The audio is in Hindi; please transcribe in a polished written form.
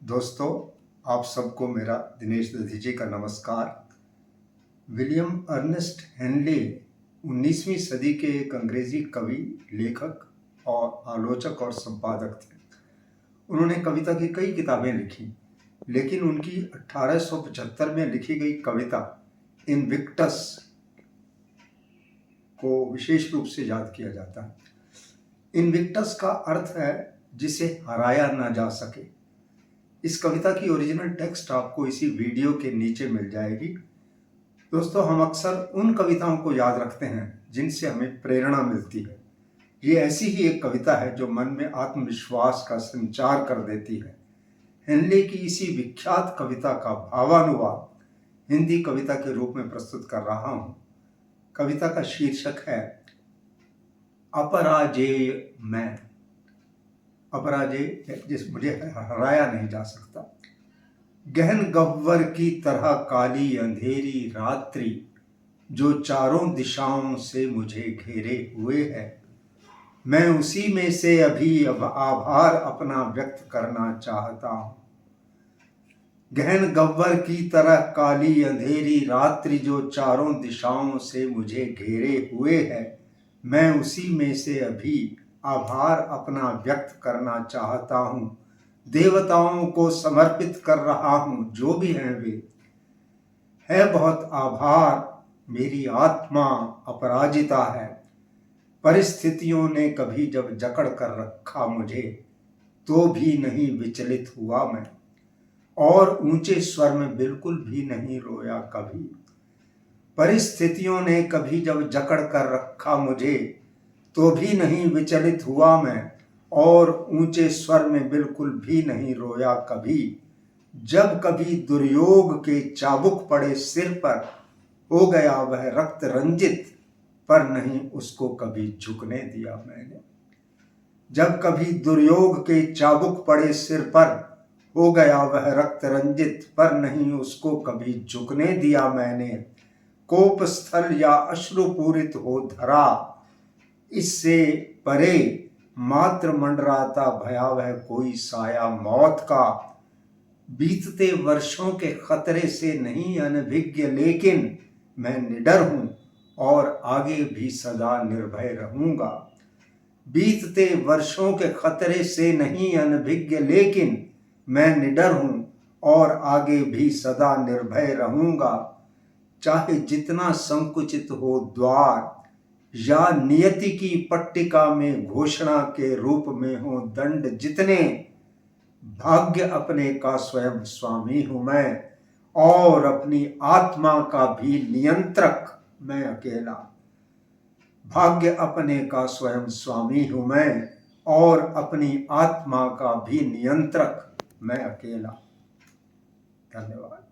दोस्तों, आप सबको मेरा दिनेश दधी जी का नमस्कार। विलियम अर्नेस्ट हेनले 19वीं सदी के एक अंग्रेजी कवि, लेखक और आलोचक और संपादक थे। उन्होंने कविता की कई किताबें लिखी, लेकिन उनकी 1875 में लिखी गई कविता इनविक्टस को विशेष रूप से याद किया जाता है। इनविक्टस का अर्थ है जिसे हराया ना जा सके। इस कविता की ओरिजिनल टेक्स्ट आपको इसी वीडियो के नीचे मिल जाएगी। दोस्तों, हम अक्सर उन कविताओं को याद रखते हैं जिनसे हमें प्रेरणा मिलती है। ये ऐसी ही एक कविता है जो मन में आत्मविश्वास का संचार कर देती है। हेनले की इसी विख्यात कविता का भावानुवाद हिंदी कविता के रूप में प्रस्तुत कर रहा हूँ। कविता का शीर्षक है अपराजेय मैं। अपराजेय, जिस मुझे हराया नहीं जा सकता। गहन गह्वर की तरह काली अंधेरी रात्रि जो चारों दिशाओं से मुझे घेरे हुए है, मैं उसी में से अभी अब आभार अपना व्यक्त करना चाहता हूँ। गहन गह्वर की तरह काली अंधेरी रात्रि जो चारों दिशाओं से मुझे घेरे हुए है, मैं उसी में से अभी आभार अपना व्यक्त करना चाहता हूँ। देवताओं को समर्पित कर रहा हूँ जो भी हैं वे। है बहुत आभार, मेरी आत्मा अपराजिता है। परिस्थितियों ने कभी जब जकड़ कर रखा मुझे, तो भी नहीं विचलित हुआ मैं, और ऊंचे स्वर में बिल्कुल भी नहीं रोया कभी। परिस्थितियों ने कभी जब जकड़ कर रखा मुझे, तो भी नहीं विचलित हुआ मैं, और ऊंचे स्वर में बिल्कुल भी नहीं रोया कभी। जब कभी दुर्योग के चाबुक पड़े सिर पर, हो गया वह रक्त रंजित, पर नहीं उसको कभी झुकने दिया मैंने। जब कभी दुर्योग के चाबुक पड़े सिर पर, हो गया वह रक्त रंजित, पर नहीं उसको कभी झुकने दिया मैंने। कोप स्थल या अश्रुपूरित हो धरा, इससे परे मात्र मंडराता भयावह कोई साया मौत का। बीतते वर्षों के खतरे से नहीं अनभिज्ञ, लेकिन मैं निडर हूं और आगे भी सदा निर्भय रहूंगा। बीतते वर्षों के खतरे से नहीं अनभिज्ञ, लेकिन मैं निडर हूं और आगे भी सदा निर्भय रहूंगा। चाहे जितना संकुचित हो द्वार, या नियति की पट्टिका में घोषणा के रूप में हो दंड जितने, भाग्य अपने का स्वयं स्वामी हूं मैं, और अपनी आत्मा का भी नियंत्रक मैं अकेला। भाग्य अपने का स्वयं स्वामी हूं मैं, और अपनी आत्मा का भी नियंत्रक मैं अकेला। धन्यवाद।